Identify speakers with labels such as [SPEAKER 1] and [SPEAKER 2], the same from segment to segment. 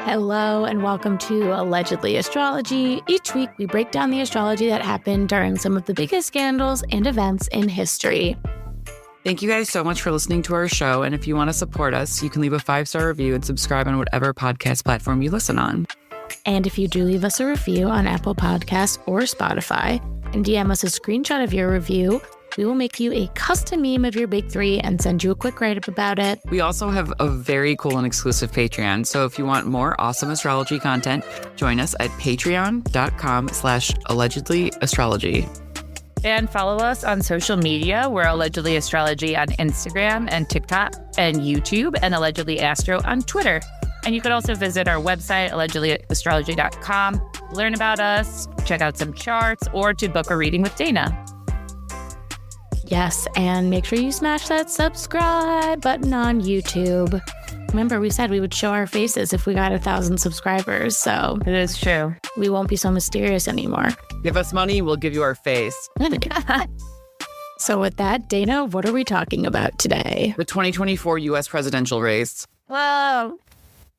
[SPEAKER 1] Hello and welcome to Allegedly Astrology. Each week we break down the astrology that happened during some of the biggest scandals and events in history.
[SPEAKER 2] Thank you guys so much for listening to our show. And if you want to support us, you can leave a 5-star review and subscribe on whatever podcast platform you listen on.
[SPEAKER 1] And if you do leave us a review on Apple Podcasts or Spotify and DM us a screenshot of your review, we will make you a custom meme of your big three and send you a quick write-up about it.
[SPEAKER 2] We also have a very cool and exclusive Patreon. So if you want more awesome astrology content, join us at patreon.com/allegedlyastrology.
[SPEAKER 3] And follow us on social media. We're Allegedly Astrology on Instagram and TikTok and YouTube, and Allegedly Astro on Twitter. And you can also visit our website, allegedlyastrology.com, learn about us, check out some charts, or to book a reading with Dana.
[SPEAKER 1] Yes, and make sure you smash that subscribe button on YouTube. Remember, we said we would show our faces if we got 1,000 subscribers, so
[SPEAKER 3] It is true.
[SPEAKER 1] we won't be so mysterious anymore.
[SPEAKER 2] Give us money, we'll give you our face.
[SPEAKER 1] So with that, Dana, what are we talking about today?
[SPEAKER 2] The 2024 U.S. presidential race.
[SPEAKER 3] Well,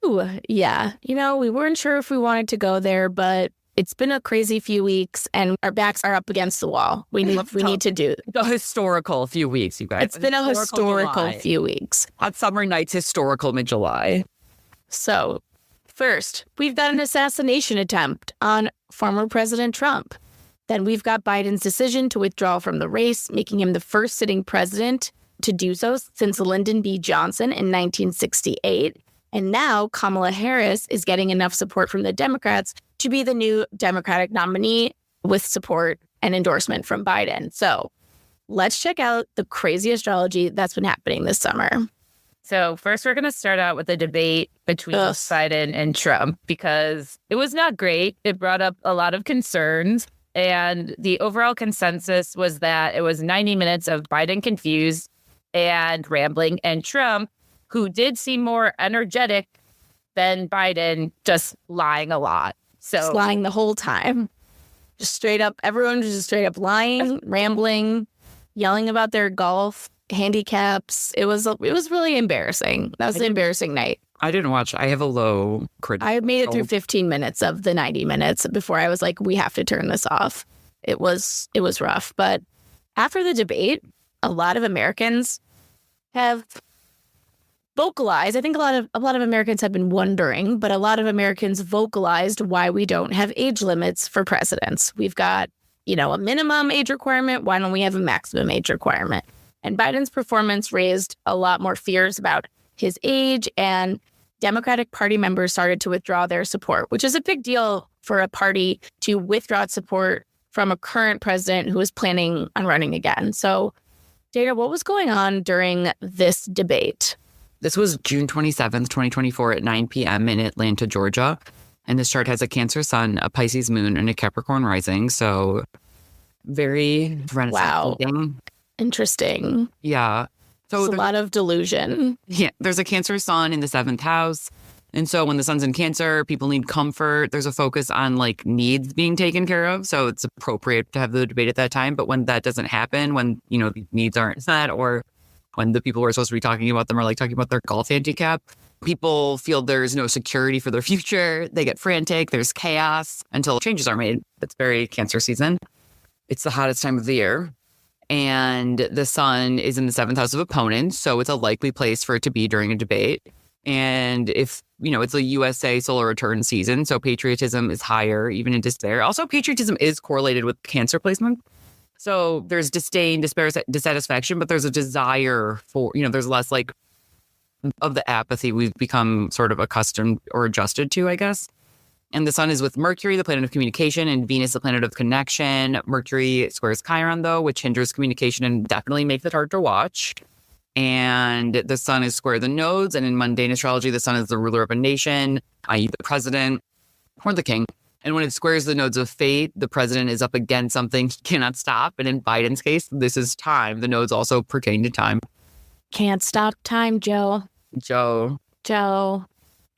[SPEAKER 1] Ooh, yeah. We weren't sure if we wanted to go there, but it's been a crazy few weeks and our backs are up against the wall. We need to do.
[SPEAKER 2] A historical few weeks, you guys.
[SPEAKER 1] It's been a historical
[SPEAKER 2] July.
[SPEAKER 1] few weeks.
[SPEAKER 2] Hot summer nights, historical mid-July.
[SPEAKER 1] So first, we've got an assassination attempt on former President Trump. Then we've got Biden's decision to withdraw from the race, making him the first sitting president to do so since Lyndon B. Johnson in 1968. And now Kamala Harris is getting enough support from the Democrats to be the new Democratic nominee with support and endorsement from Biden. So let's check out the crazy astrology that's been happening this summer.
[SPEAKER 3] so first we're going to start out with a debate between
[SPEAKER 1] Ugh.
[SPEAKER 3] Biden and Trump because it was not great. It brought up a lot of concerns. And the overall consensus was that it was 90 minutes of Biden confused and rambling, and Trump, who did seem more energetic than Biden, just lying a lot.
[SPEAKER 1] Just lying the whole time. Just straight up, everyone was just straight up lying, rambling, yelling about their golf handicaps. It was really embarrassing. That was an embarrassing night.
[SPEAKER 2] I didn't watch. I have a low credit.
[SPEAKER 1] I made it through 15 minutes of the 90 minutes before I was like, we have to turn this off. It was rough. But after the debate, a lot of Americans have vocalized. I think a lot of Americans have been wondering, but a lot of Americans vocalized why we don't have age limits for presidents. We've got, a minimum age requirement. Why don't we have a maximum age requirement? And Biden's performance raised a lot more fears about his age, and Democratic Party members started to withdraw their support, which is a big deal for a party to withdraw its support from a current president who is planning on running again. So, Dana, what was going on during this debate?
[SPEAKER 2] This was June 27th, 2024 at 9 p.m. in Atlanta, Georgia. And this chart has a Cancer sun, a Pisces moon, and a Capricorn rising. So very Renaissance.
[SPEAKER 1] Wow.
[SPEAKER 2] Thing.
[SPEAKER 1] Interesting.
[SPEAKER 2] Yeah. So
[SPEAKER 1] It's a lot of delusion.
[SPEAKER 2] Yeah, there's a Cancer sun in the 7th house. And so when the sun's in Cancer, people need comfort. There's a focus on needs being taken care of. So it's appropriate to have the debate at that time. But when that doesn't happen, when, the needs aren't met, or when the people who are supposed to be talking about them are talking about their golf handicap, people feel there's no security for their future. They get frantic. There's chaos until changes are made. It's very Cancer season. It's the hottest time of the year. And the sun is in the 7th house of opponents. So it's a likely place for it to be during a debate. And if, it's a USA solar return season, so patriotism is higher, even in despair. Also, patriotism is correlated with Cancer placement. So there's disdain, despair, dissatisfaction, but there's a desire for, there's less of the apathy we've become sort of accustomed or adjusted to, I guess. And the sun is with Mercury, the planet of communication, and Venus, the planet of connection. Mercury squares Chiron, though, which hinders communication and definitely makes it hard to watch. And the sun is square the nodes. And in mundane astrology, the sun is the ruler of a nation, i.e. the president or the king. And when it squares the nodes of fate, the president is up against something he cannot stop. And in Biden's case, this is time. The nodes also pertain to time.
[SPEAKER 1] Can't stop time, Joe.
[SPEAKER 2] Joe.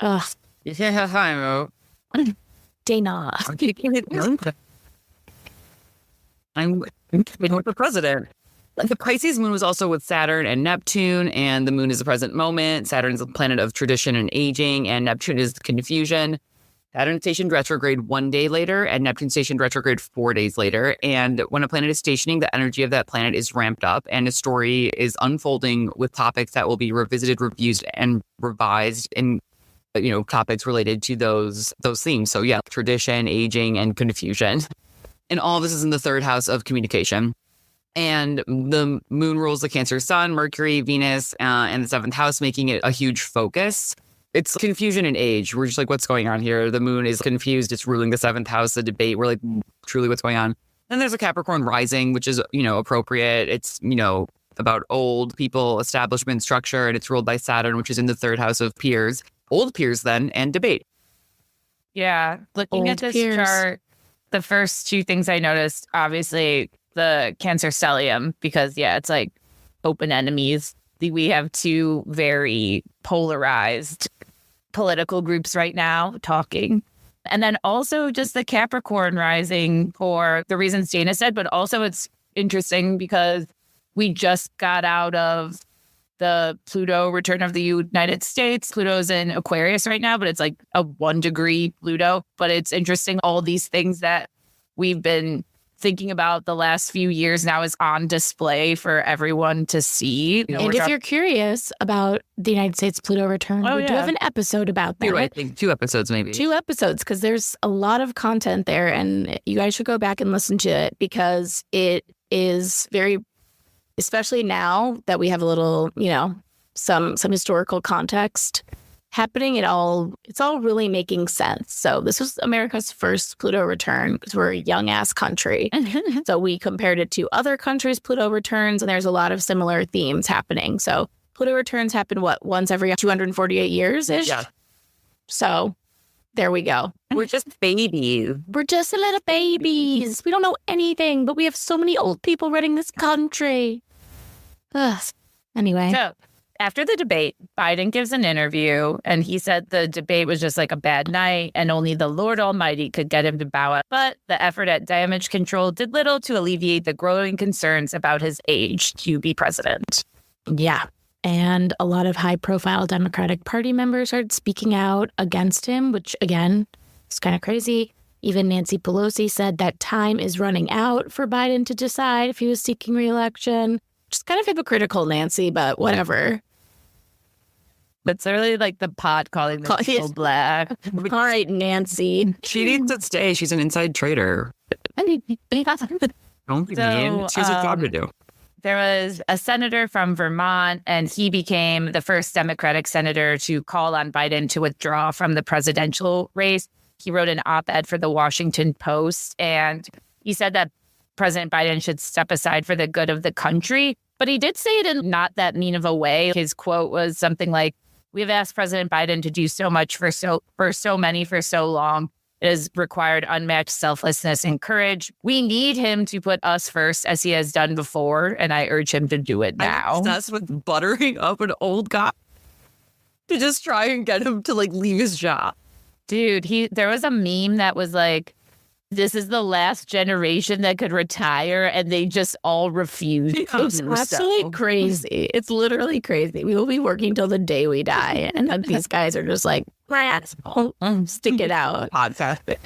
[SPEAKER 1] Ugh.
[SPEAKER 2] Yeah, hi,
[SPEAKER 1] Dana.
[SPEAKER 2] I'm with the president. The Pisces moon was also with Saturn and Neptune, and the moon is the present moment. Saturn is a planet of tradition and aging, and Neptune is confusion. Saturn stationed retrograde 1 day later, and Neptune stationed retrograde 4 days later. And when a planet is stationing, the energy of that planet is ramped up, and a story is unfolding with topics that will be revisited, reviewed, and revised in topics related to those themes. So yeah, tradition, aging, and confusion. And all this is in the third house of communication. And the moon rules the Cancer sun, Mercury, Venus, and the seventh house, making it a huge focus. It's confusion and age. We're just like, what's going on here? The moon is confused. It's ruling the seventh house, the debate. We're like, truly, what's going on? Then there's a Capricorn rising, which is, appropriate. It's, about old people, establishment, structure, and it's ruled by Saturn, which is in the third house of peers. Old peers then, and debate.
[SPEAKER 3] Yeah. Looking at this chart, the first two things I noticed, obviously, the Cancer stellium, because it's like open enemies. We have two very polarized political groups right now talking. And then also just the Capricorn rising for the reasons Dana said, but also it's interesting because we just got out of the Pluto return of the United States. Pluto's in Aquarius right now, but it's like a 1 degree Pluto. But it's interesting, all these things that we've been thinking about the last few years now is on display for everyone to see.
[SPEAKER 1] And if you're curious about the United States Pluto return, we do have an episode about that.
[SPEAKER 2] I think 2 episodes maybe.
[SPEAKER 1] 2 episodes, because there's a lot of content there, and you guys should go back and listen to it because it is very, especially now that we have a little, some historical context happening, it's all really making sense. So this was America's first Pluto return because we're a young ass country. So we compared it to other countries' Pluto returns, and there's a lot of similar themes happening. So Pluto returns happen once every 248 years ish.
[SPEAKER 2] Yeah.
[SPEAKER 1] So there we go.
[SPEAKER 2] We're just babies.
[SPEAKER 1] We're just little babies. We don't know anything, but we have so many old people running this country. Ugh. Anyway.
[SPEAKER 3] So after the debate, Biden gives an interview, and he said the debate was just like a bad night and only the Lord Almighty could get him to bow out. But the effort at damage control did little to alleviate the growing concerns about his age to be president.
[SPEAKER 1] Yeah. And a lot of high-profile Democratic Party members started speaking out against him, which, again, is kind of crazy. Even Nancy Pelosi said that time is running out for Biden to decide if he was seeking re-election. Just kind of hypocritical, Nancy, but whatever.
[SPEAKER 3] It's literally like the pot calling the people black.
[SPEAKER 1] All right, Nancy.
[SPEAKER 2] She needs to stay. She's an inside trader. Don't be mean. She has a job to do.
[SPEAKER 3] There was a senator from Vermont, and he became the first Democratic senator to call on Biden to withdraw from the presidential race. He wrote an op-ed for the Washington Post, and he said that President Biden should step aside for the good of the country. But he did say it in not that mean of a way. His quote was something like, "We have asked President Biden to do so much for so many for so long. It has required unmatched selflessness and courage. We need him to put us first as he has done before, and I urge him to do it now."
[SPEAKER 2] I'm obsessed with buttering up an old guy to just try and get him to leave his job.
[SPEAKER 3] Dude, there was a meme that was like, this is the last generation that could retire, and they just all refuse.
[SPEAKER 1] It's absolutely crazy. It's literally crazy. We will be working till the day we die, and then these guys are just like, stick it out.
[SPEAKER 2] Podcast.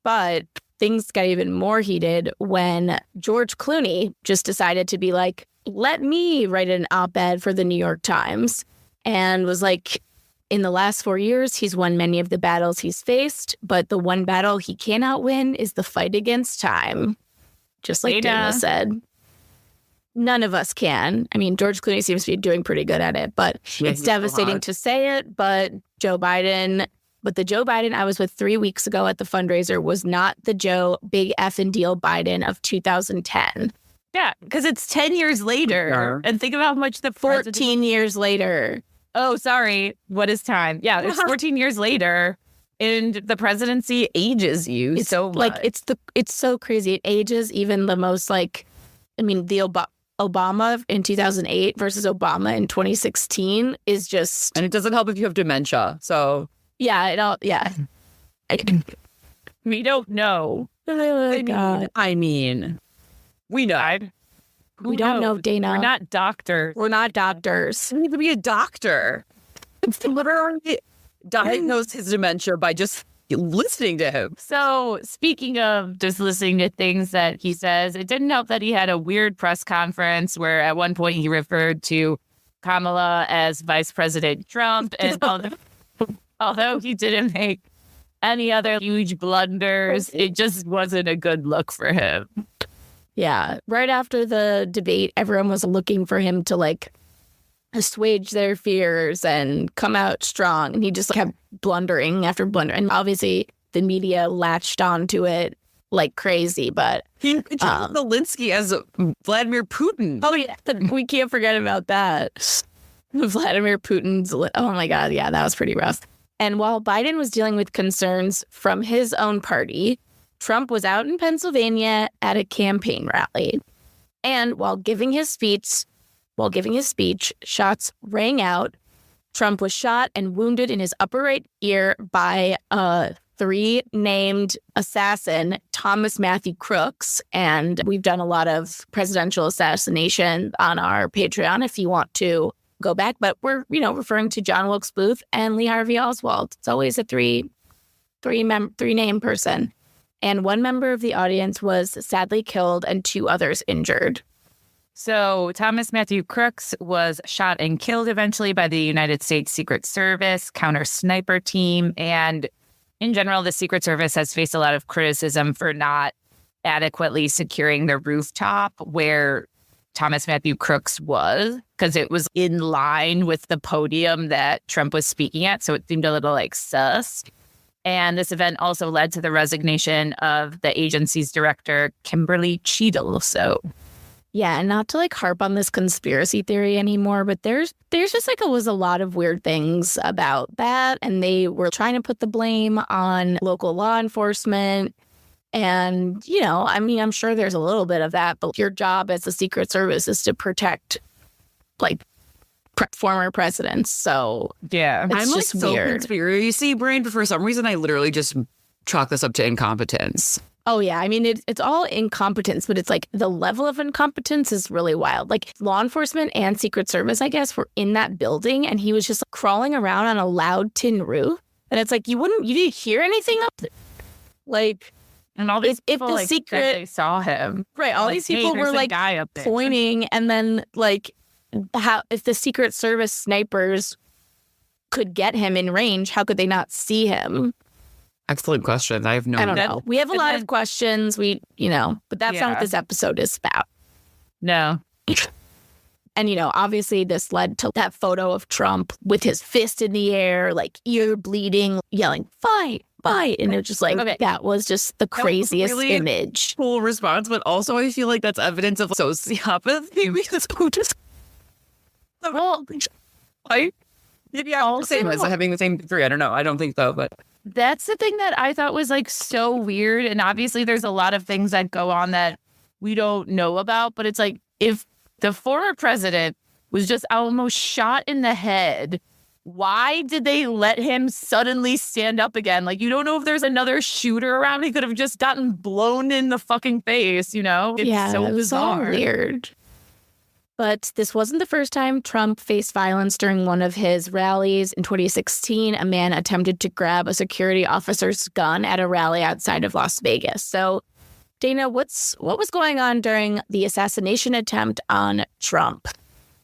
[SPEAKER 1] But things got even more heated when George Clooney just decided to be like, let me write an op-ed for the New York Times, and was like, in the last 4 years, he's won many of the battles he's faced, but the one battle he cannot win is the fight against time. Just like Dana said. None of us can. I mean, George Clooney seems to be doing pretty good at it, but it's devastating to say it. But the Joe Biden I was with 3 weeks ago at the fundraiser was not the Joe Big Effin' Deal Biden of 2010.
[SPEAKER 3] Yeah, because it's 10 years later.
[SPEAKER 2] Yeah.
[SPEAKER 3] And think about how much the
[SPEAKER 1] 14 years later.
[SPEAKER 3] Oh, sorry. What is time? Yeah, it's 14 years later, and the presidency ages you so much.
[SPEAKER 1] It's so crazy. It ages even the most the Obama in 2008 versus Obama in 2016 is just...
[SPEAKER 2] And it doesn't help if you have dementia, so...
[SPEAKER 1] Yeah,
[SPEAKER 3] we don't know.
[SPEAKER 1] Oh my God.
[SPEAKER 2] I mean, we know.
[SPEAKER 1] We don't know, Dana.
[SPEAKER 3] We're not doctors.
[SPEAKER 1] We're not doctors.
[SPEAKER 2] You need to be a doctor. Literally diagnose his dementia by just listening to him.
[SPEAKER 3] So speaking of just listening to things that he says, it didn't help that he had a weird press conference where at one point he referred to Kamala as Vice President Trump. And although he didn't make any other huge blunders, it just wasn't a good look for him.
[SPEAKER 1] Yeah. Right after the debate, everyone was looking for him to like assuage their fears and come out strong. And he just kept blundering after blunder. And obviously the media latched onto it like crazy. But
[SPEAKER 2] he introduced Zelensky as Vladimir Putin.
[SPEAKER 1] Oh, yeah. We can't forget about that. Vladimir Putin's. Oh, my God. Yeah, that was pretty rough. And while Biden was dealing with concerns from his own party, Trump was out in Pennsylvania at a campaign rally. And while giving his speech, shots rang out. Trump was shot and wounded in his upper right ear by a three-named assassin, Thomas Matthew Crooks. And we've done a lot of presidential assassination on our Patreon if you want to go back. But we're, referring to John Wilkes Booth and Lee Harvey Oswald. It's always a three-name person. And one member of the audience was sadly killed and two others injured.
[SPEAKER 3] So Thomas Matthew Crooks was shot and killed eventually by the United States Secret Service counter sniper team. And in general, the Secret Service has faced a lot of criticism for not adequately securing the rooftop where Thomas Matthew Crooks was, because it was in line with the podium that Trump was speaking at. So it seemed a little like sus. And this event also led to the resignation of the agency's director, Kimberly Cheadle. So,
[SPEAKER 1] yeah, and not to like harp on this conspiracy theory anymore, but there's just like was a lot of weird things about that. And they were trying to put the blame on local law enforcement. And, I'm sure there's a little bit of that, but your job as the Secret Service is to protect like former presidents. So
[SPEAKER 3] yeah,
[SPEAKER 1] it's
[SPEAKER 2] I'm
[SPEAKER 1] just
[SPEAKER 2] like so
[SPEAKER 1] weird.
[SPEAKER 2] Conspiracy brain, but for some reason I literally just chalk this up to incompetence.
[SPEAKER 1] Oh yeah, I mean it's all incompetence, but it's like the level of incompetence is really wild. Like law enforcement and Secret Service, I guess, were in that building, and he was just like, crawling around on a loud tin roof, and it's like you didn't hear anything up there. Like,
[SPEAKER 3] and all these people,
[SPEAKER 1] if the
[SPEAKER 3] like,
[SPEAKER 1] secret,
[SPEAKER 3] said they saw him,
[SPEAKER 1] right? All
[SPEAKER 3] like,
[SPEAKER 1] these people
[SPEAKER 3] hey,
[SPEAKER 1] were like
[SPEAKER 3] guy up there
[SPEAKER 1] pointing, and then like, how if the Secret Service snipers could get him in range, how could they not see him?
[SPEAKER 2] Excellent question. I don't
[SPEAKER 1] know. We have a lot of questions. But that's not what this episode is about.
[SPEAKER 3] No.
[SPEAKER 1] And, obviously this led to that photo of Trump with his fist in the air, like ear bleeding, yelling, fight, fight. And it was just like, that was just the craziest
[SPEAKER 2] really
[SPEAKER 1] image.
[SPEAKER 2] Cool response, but also I feel like that's evidence of sociopathy because who just...
[SPEAKER 1] Well,
[SPEAKER 2] maybe all the same as having the same degree. I don't know. I don't think so, but...
[SPEAKER 3] That's the thing that I thought was like so weird. And obviously there's a lot of things that go on that we don't know about. But it's like if the former president was just almost shot in the head, why did they let him suddenly stand up again? Like, you don't know if there's another shooter around. He could have just gotten blown in the fucking face, It's so
[SPEAKER 1] it was
[SPEAKER 3] bizarre.
[SPEAKER 1] all weird. But this wasn't the first time Trump faced violence during one of his rallies. In 2016, a man attempted to grab a security officer's gun at a rally outside of Las Vegas. So, Dana, what was going on during the assassination attempt on Trump?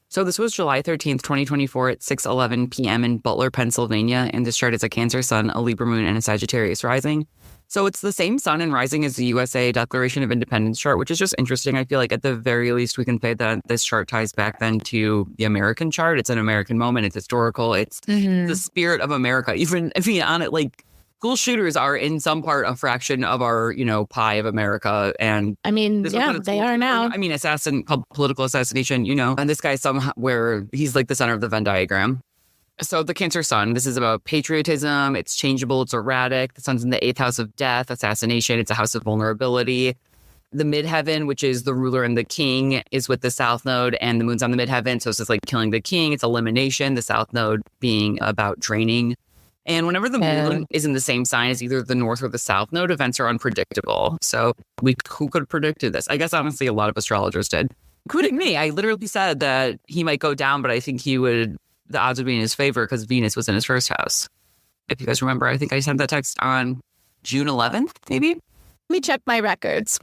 [SPEAKER 2] So this was July 13th, 2024 at 6:11 p.m. in Butler, Pennsylvania, and this chart is a Cancer sun, a Libra moon, and a Sagittarius rising. So it's the same sun and rising as the USA Declaration of Independence chart, which is just interesting. I feel like at the very least we can say that this chart ties back then to the American chart. It's an American moment. It's historical. It's the spirit of America. Even if you on it, like school shooters are in some part a fraction of our, pie of America. And
[SPEAKER 1] I mean, yeah, they are now.
[SPEAKER 2] I mean, political assassination, and this guy somehow where he's like the center of the Venn diagram. So the Cancer sun, this is about patriotism. It's changeable. It's erratic. The sun's in the 8th house of death, assassination. It's a house of vulnerability. The midheaven, which is the ruler and the king, is with the south node, and the moon's on the midheaven. So it's just like killing the king. It's elimination. The south node being about draining. And whenever the moon is in the same sign as either the north or the south node, events are unpredictable. So who could have predicted this? I guess honestly, a lot of astrologers did. including me. I literally said that he might go down, but I think the odds would be in his favor because Venus was in his first house. If you guys remember, I think I sent that text on June 11th, maybe.
[SPEAKER 1] Let me check my records.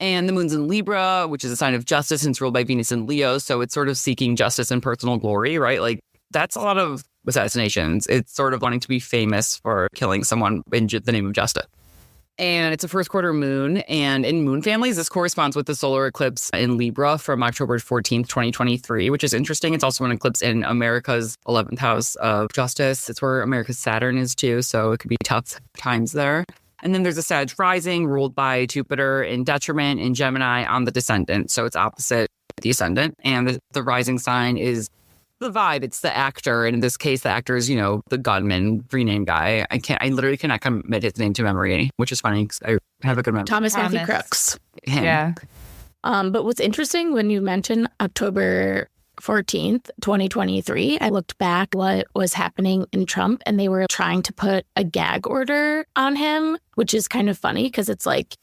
[SPEAKER 2] And the moon's in Libra, which is a sign of justice and it's ruled by Venus in Leo. So it's sort of seeking justice and personal glory, right? Like that's a lot of assassinations. It's sort of wanting to be famous for killing someone in the name of justice. And it's a first quarter moon. And in moon families, this corresponds with the solar eclipse in Libra from October 14th, 2023, which is interesting. It's also an eclipse in America's 11th house of justice. It's where America's Saturn is too. So it could be tough times there. And then there's a Sag rising ruled by Jupiter in detriment in Gemini on the descendant. So it's opposite the ascendant. And the rising sign is the vibe. It's the actor. And in this case, the actor is, the gunman, renamed guy. I literally cannot commit his name to memory, which is funny because I have a good memory.
[SPEAKER 1] Thomas Matthew Crooks.
[SPEAKER 2] Him.
[SPEAKER 3] Yeah.
[SPEAKER 1] But what's interesting when you mentioned October 14th, 2023, I looked back what was happening in Trump and they were trying to put a gag order on him, which is kind of funny because it's like,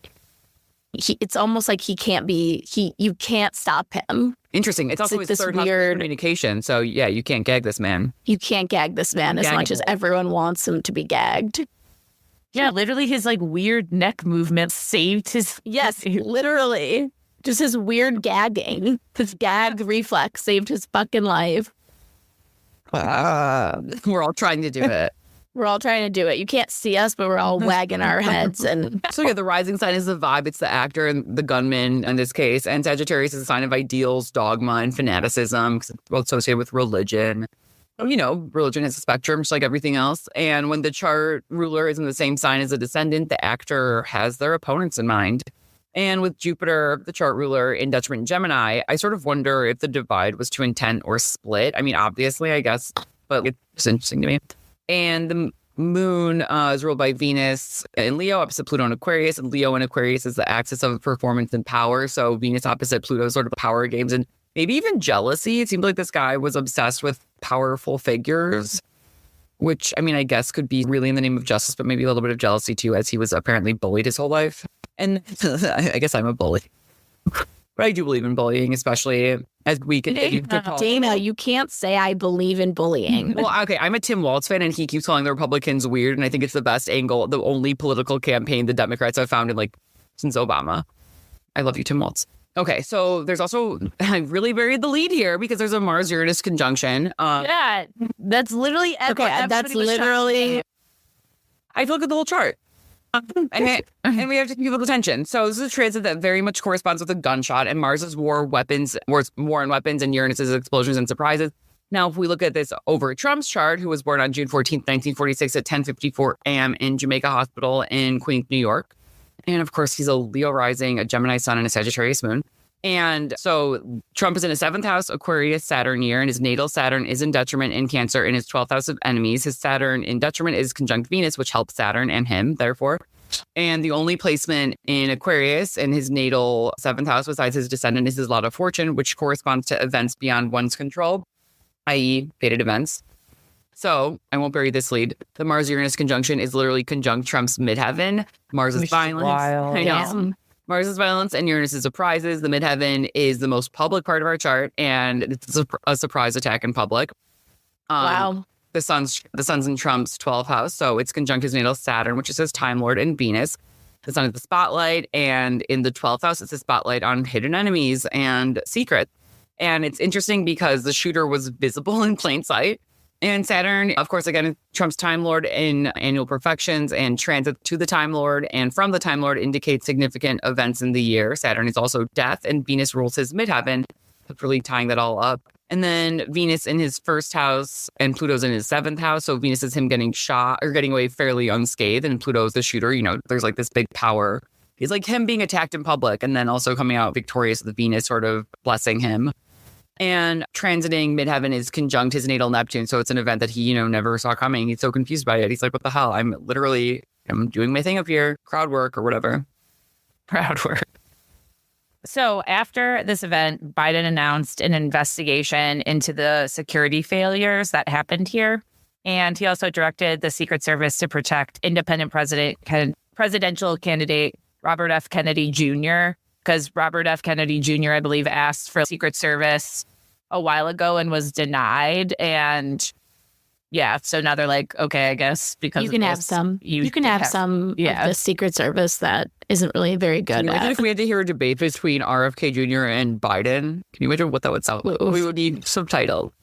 [SPEAKER 1] it's almost like you can't stop him.
[SPEAKER 2] Interesting. It's also
[SPEAKER 1] like
[SPEAKER 2] his third weird communication. So yeah, you can't gag this man.
[SPEAKER 1] You can't gag this man as much as everyone wants him to be gagged.
[SPEAKER 3] Yeah, literally his like weird neck movement saved his...
[SPEAKER 1] Yes, literally. Just his weird gagging. His gag reflex saved his fucking life.
[SPEAKER 2] We're all trying to do it.
[SPEAKER 1] We're all trying to do it. You can't see us, but we're all wagging our heads. And
[SPEAKER 2] so yeah, the rising sign is the vibe. It's the actor and the gunman in this case. And Sagittarius is a sign of ideals, dogma, and fanaticism because it's associated with religion. Religion has a spectrum, just like everything else. And when the chart ruler is in the same sign as the descendant, the actor has their opponents in mind. And with Jupiter, the chart ruler, in detriment in Gemini, I sort of wonder if the divide was to intent or split. I mean, obviously, I guess, but it's interesting to me. And the moon is ruled by Venus in Leo, opposite Pluto in Aquarius. And Leo in Aquarius is the axis of performance and power. So Venus opposite Pluto is sort of power games and maybe even jealousy. It seemed like this guy was obsessed with powerful figures, which, I mean, I guess could be really in the name of justice, but maybe a little bit of jealousy too, as he was apparently bullied his whole life. And I guess I'm a bully. But I do believe in bullying, especially as we continue to talk.
[SPEAKER 1] Dana, you can't say I believe in bullying.
[SPEAKER 2] Well, okay, I'm a Tim Walz fan, and he keeps calling the Republicans weird, and I think it's the best angle, the only political campaign the Democrats have found in, since Obama. I love you, Tim Walz. Okay, so there's also, I really buried the lead here because there's a Mars Uranus conjunction.
[SPEAKER 3] Yeah, that's literally...
[SPEAKER 1] Okay, that's literally...
[SPEAKER 2] I have to look at the whole chart. And we have to give attention. So this is a transit that very much corresponds with a gunshot, and Mars is war and weapons, and Uranus is explosions and surprises. Now, if we look at this over Trump's chart, who was born on June 14th, 1946 at 10:54 a.m. in Jamaica Hospital in Queens, New York. And of course, he's a Leo rising, a Gemini sun, and a Sagittarius moon. And so Trump is in a 7th house Aquarius Saturn year, and his natal Saturn is in detriment in Cancer in his 12th house of enemies. His Saturn in detriment is conjunct Venus, which helps Saturn and him, therefore. And the only placement in Aquarius in his natal 7th house besides his descendant is his lot of fortune, which corresponds to events beyond one's control, i.e. fated events. So I won't bury this lead. The Mars-Uranus conjunction is literally conjunct Trump's midheaven. Mars is violence.
[SPEAKER 3] Wild.
[SPEAKER 2] I know.
[SPEAKER 1] Yeah.
[SPEAKER 2] Mars is violence and Uranus is surprises. The midheaven is the most public part of our chart, and it's a surprise attack in public.
[SPEAKER 1] Wow.
[SPEAKER 2] The sun's in Trump's 12th house, so it's conjunct his natal Saturn, which is his Time Lord, and Venus. The sun is the spotlight, and in the 12th house, it's a spotlight on hidden enemies and secrets. And it's interesting because the shooter was visible in plain sight. And Saturn, of course, again, Trump's Time Lord in annual perfections and transit to the Time Lord and from the Time Lord indicates significant events in the year. Saturn is also death, and Venus rules his midheaven. That's really tying that all up. And then Venus in his 1st house and Pluto's in his 7th house. So Venus is him getting shot or getting away fairly unscathed. And Pluto's the shooter. There's this big power. He's like him being attacked in public and then also coming out victorious with Venus sort of blessing him. And transiting midheaven is conjunct his natal Neptune. So it's an event that he, never saw coming. He's so confused by it. He's like, what the hell? I'm doing my thing up here, crowd work or whatever.
[SPEAKER 3] Crowd work. So after this event, Biden announced an investigation into the security failures that happened here. And he also directed the Secret Service to protect independent presidential candidate Robert F. Kennedy Jr. because Robert F. Kennedy Jr., I believe, asked for Secret Service a while ago and was denied. And yeah, so now they're like, okay, I guess because
[SPEAKER 1] you can have some. You can have some of the Secret Service that isn't really very good.
[SPEAKER 2] Imagine if we had to hear a debate between RFK Jr. and Biden. Can you imagine what that would sound like? We would need subtitle.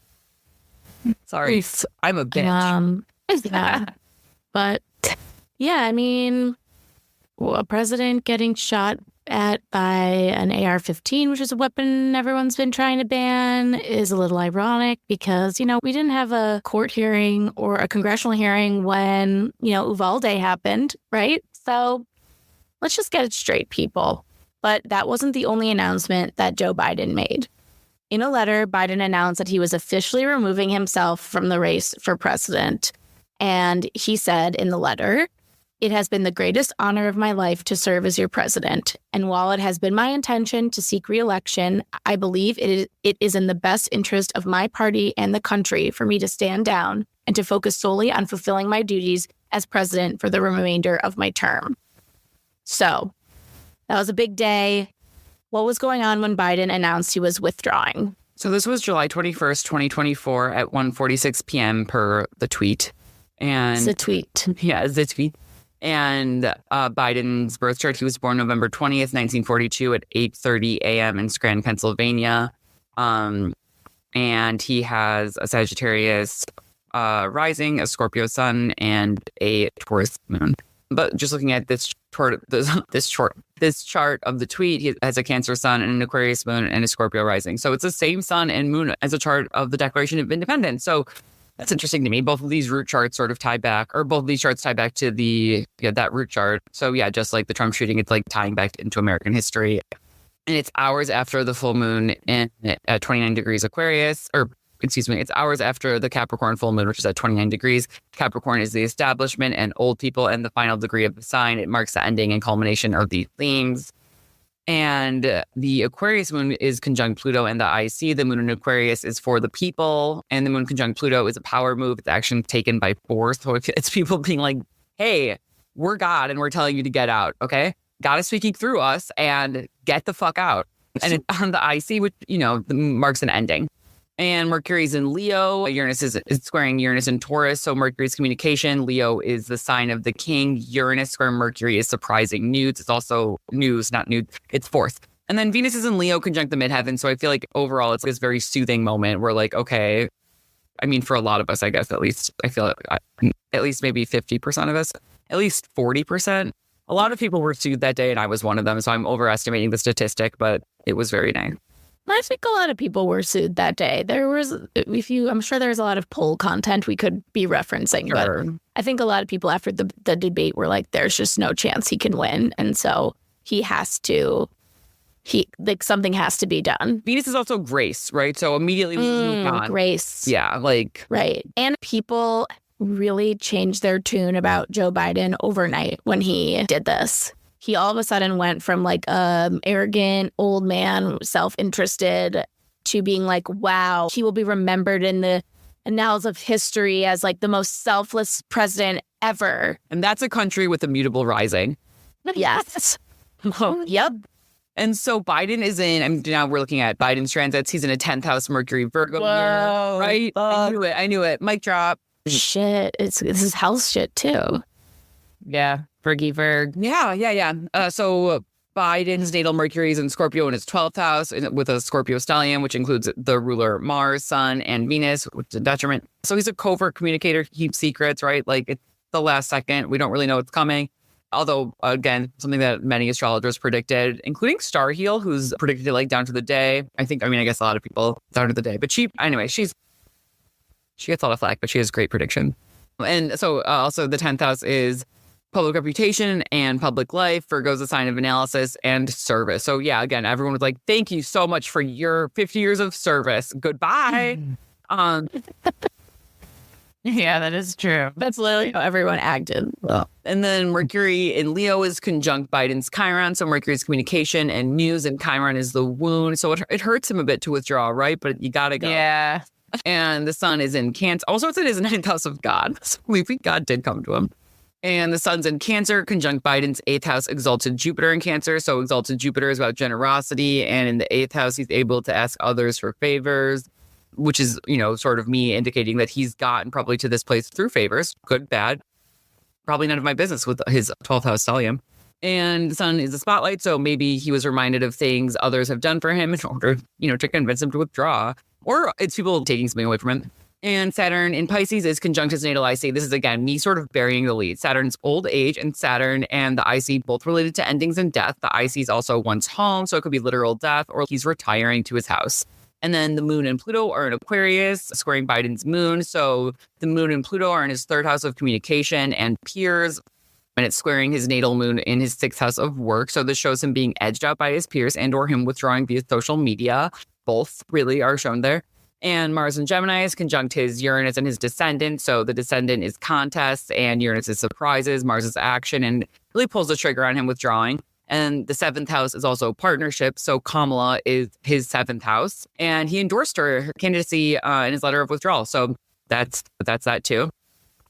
[SPEAKER 2] Sorry, I'm a bitch.
[SPEAKER 1] Yeah. But yeah, I mean, a president getting shot at by an AR-15, which is a weapon everyone's been trying to ban, is a little ironic because, we didn't have a court hearing or a congressional hearing when, Uvalde happened, right? So let's just get it straight, people. But that wasn't the only announcement that Joe Biden made. In a letter, Biden announced that he was officially removing himself from the race for president. And he said in the letter, "It has been the greatest honor of my life to serve as your president. And while it has been my intention to seek re-election, I believe it is in the best interest of my party and the country for me to stand down and to focus solely on fulfilling my duties as president for the remainder of my term." So that was a big day. What was going on when Biden announced he was withdrawing?
[SPEAKER 2] So this was July 21st, 2024 at 1:46 p.m. per the tweet. And
[SPEAKER 1] it's a tweet.
[SPEAKER 2] Yeah, it's a tweet. And Biden's birth chart, he was born November 20th, 1942 at 8:30 a.m. in Scranton, Pennsylvania. And he has a Sagittarius rising, a Scorpio sun, and a Taurus moon. But just looking at this chart of the tweet, he has a Cancer sun and an Aquarius moon and a Scorpio rising. So it's the same sun and moon as a chart of the Declaration of Independence. So that's interesting to me. Both of these root charts sort of tie back, or both of these charts tie back to that root chart. So yeah, just like the Trump shooting, it's like tying back into American history. And it's hours after the full moon at 29 degrees Aquarius, it's hours after the Capricorn full moon, which is at 29 degrees. Capricorn is the establishment and old people and the final degree of the sign. It marks the ending and culmination of these themes. And the Aquarius moon is conjunct Pluto and the IC. The moon in Aquarius is for the people, and the moon conjunct Pluto is a power move. It's action taken by force. So it's people being like, hey, we're God and we're telling you to get out, okay? God is speaking through us and get the fuck out. And it's on the IC, which, marks an ending. And Mercury's in Leo. Uranus is squaring Uranus in Taurus. So Mercury's communication. Leo is the sign of the king. Uranus squaring Mercury is surprising news. It's also news, not nude. It's fourth. And then Venus is in Leo conjunct the midheaven. So I feel like overall it's this very soothing moment where like, okay, I mean, for a lot of us, I guess, at least, I feel like at least maybe 50% of us, at least 40%. A lot of people were soothed that day and I was one of them. So I'm overestimating the statistic, but it was very nice.
[SPEAKER 1] I think a lot of people were sued that day. I'm sure there's a lot of poll content we could be referencing,
[SPEAKER 2] Sure.
[SPEAKER 1] But I think a lot of people after the debate were like, there's just no chance he can win. And so something has to be done.
[SPEAKER 2] Venus is also grace, right? So immediately we move on.
[SPEAKER 1] Grace.
[SPEAKER 2] Yeah, like.
[SPEAKER 1] Right. And people really changed their tune about Joe Biden overnight when he did this. He all of a sudden went from like arrogant old man, self-interested, to being like, wow, he will be remembered in the annals of history as like the most selfless president ever.
[SPEAKER 2] And that's a country with a mutable rising.
[SPEAKER 1] Yes. Yep.
[SPEAKER 2] And so Biden is in, now we're looking at Biden's transits. He's in a 10th house Mercury Virgo year, right? I knew it. Mic drop.
[SPEAKER 1] Shit. This is health shit too.
[SPEAKER 3] Yeah. Virgy Virg.
[SPEAKER 2] Yeah. So Biden's natal Mercury is in Scorpio in his 12th house with a Scorpio stellium, which includes the ruler Mars, Sun, and Venus, which is a detriment. So he's a covert communicator, keeps secrets, right? Like it's the last second. We don't really know what's coming. Although, again, something that many astrologers predicted, including Starheel, who's predicted it like down to the day. I guess a lot of people down to the day. But she gets a lot of flack, but she has great prediction. And so also the 10th house is public reputation and public life. Virgo's a sign of analysis and service. So yeah, again, everyone was like, thank you so much for your 50 years of service. Goodbye.
[SPEAKER 3] Yeah, that is true.
[SPEAKER 1] That's literally how everyone acted.
[SPEAKER 2] And then Mercury in Leo is conjunct Biden's Chiron. So Mercury's communication and news, and Chiron is the wound. So it hurts him a bit to withdraw, right? But you got to go.
[SPEAKER 3] Yeah.
[SPEAKER 2] And the sun is in Cancer. Also, it is a 9th house of God. So we think God did come to him. And the sun's in Cancer, conjunct Biden's 8th house, exalted Jupiter in Cancer. So exalted Jupiter is about generosity. And in the 8th house, he's able to ask others for favors, which is, sort of me indicating that he's gotten probably to this place through favors, good, bad. Probably none of my business with his 12th house stellium. And the sun is a spotlight. So maybe he was reminded of things others have done for him in order, to convince him to withdraw. Or it's people taking something away from him. And Saturn in Pisces is conjunct his natal IC. This is, again, me sort of burying the lead. Saturn's old age and Saturn and the IC both related to endings and death. The IC is also one's home, so it could be literal death, or he's retiring to his house. And then the moon and Pluto are in Aquarius, squaring Biden's moon. So the moon and Pluto are in his 3rd house of communication and peers, and it's squaring his natal moon in his 6th house of work. So this shows him being edged out by his peers and or him withdrawing via social media. Both really are shown there. And Mars in Gemini is conjunct his Uranus and his descendant. So the descendant is contests and Uranus is surprises, Mars is action, and really pulls the trigger on him withdrawing. And the 7th house is also partnership. So Kamala is his 7th house. And he endorsed her candidacy in his letter of withdrawal. So that's that too.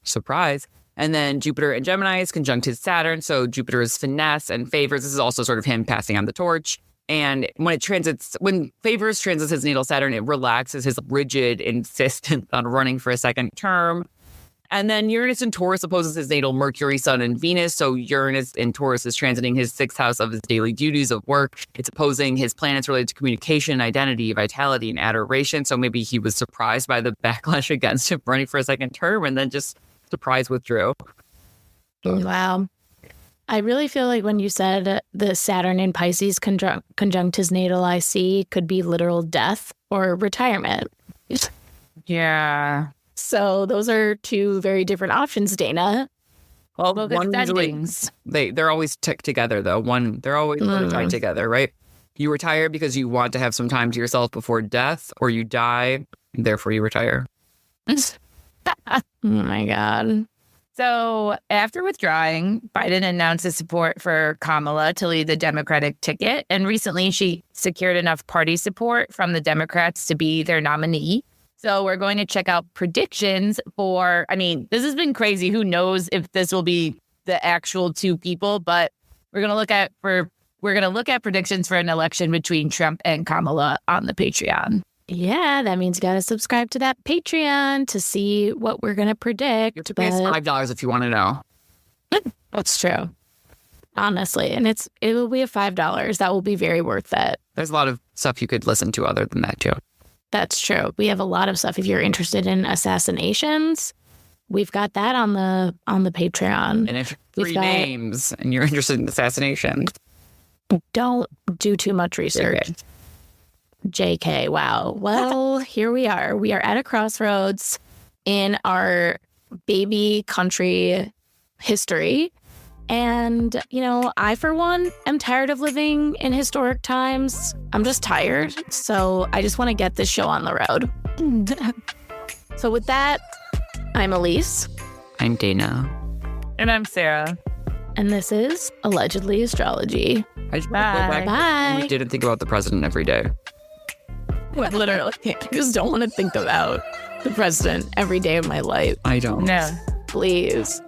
[SPEAKER 2] Surprise. And then Jupiter in Gemini is conjunct his Saturn. So Jupiter is finesse and favors. This is also sort of him passing on the torch. And when favors transits his natal Saturn, it relaxes his rigid insistence on running for a second term. And then Uranus in Taurus opposes his natal Mercury, Sun, and Venus. So Uranus in Taurus is transiting his 6th house of his daily duties of work. It's opposing his planets related to communication, identity, vitality, and adoration. So maybe he was surprised by the backlash against him running for a second term and then just surprise withdrew.
[SPEAKER 1] Wow. I really feel like when you said the Saturn in Pisces conjunct his natal IC could be literal death or retirement.
[SPEAKER 3] Yeah.
[SPEAKER 1] So those are two very different options, Dana.
[SPEAKER 2] Well, one usually, they're always together though. They're always tied together, right? You retire because you want to have some time to yourself before death, or you die, therefore you retire.
[SPEAKER 1] Oh my God.
[SPEAKER 3] So after withdrawing, Biden announced his support for Kamala to lead the Democratic ticket. And recently she secured enough party support from the Democrats to be their nominee. So we're going to check out predictions for, this has been crazy. Who knows if this will be the actual two people, but we're going to look at predictions for an election between Trump and Kamala on the Patreon.
[SPEAKER 1] Yeah, that means you got to subscribe to that Patreon to see what we're going to predict.
[SPEAKER 2] You have to pay us $5 if you want to know.
[SPEAKER 1] That's true. Honestly. And it will be a $5. That will be very worth it.
[SPEAKER 2] There's a lot of stuff you could listen to other than that too.
[SPEAKER 1] That's true. We have a lot of stuff. If you're interested in assassinations, we've got that on the Patreon.
[SPEAKER 2] And if three names and you're interested in assassination,
[SPEAKER 1] don't do too much research. JK. Wow. Well, here we are. We are at a crossroads in our baby country history. And, I, for one, am tired of living in historic times. I'm just tired. So I just want to get this show on the road. So with that, I'm Elise.
[SPEAKER 2] I'm Dana.
[SPEAKER 3] And I'm Sarah.
[SPEAKER 1] And this is Allegedly Astrology.
[SPEAKER 2] I just want to go back.
[SPEAKER 1] Bye.
[SPEAKER 2] We didn't think about the president every day.
[SPEAKER 1] Literally, I just don't want to think about the president every day of my life.
[SPEAKER 2] I don't.
[SPEAKER 3] No.
[SPEAKER 1] Please.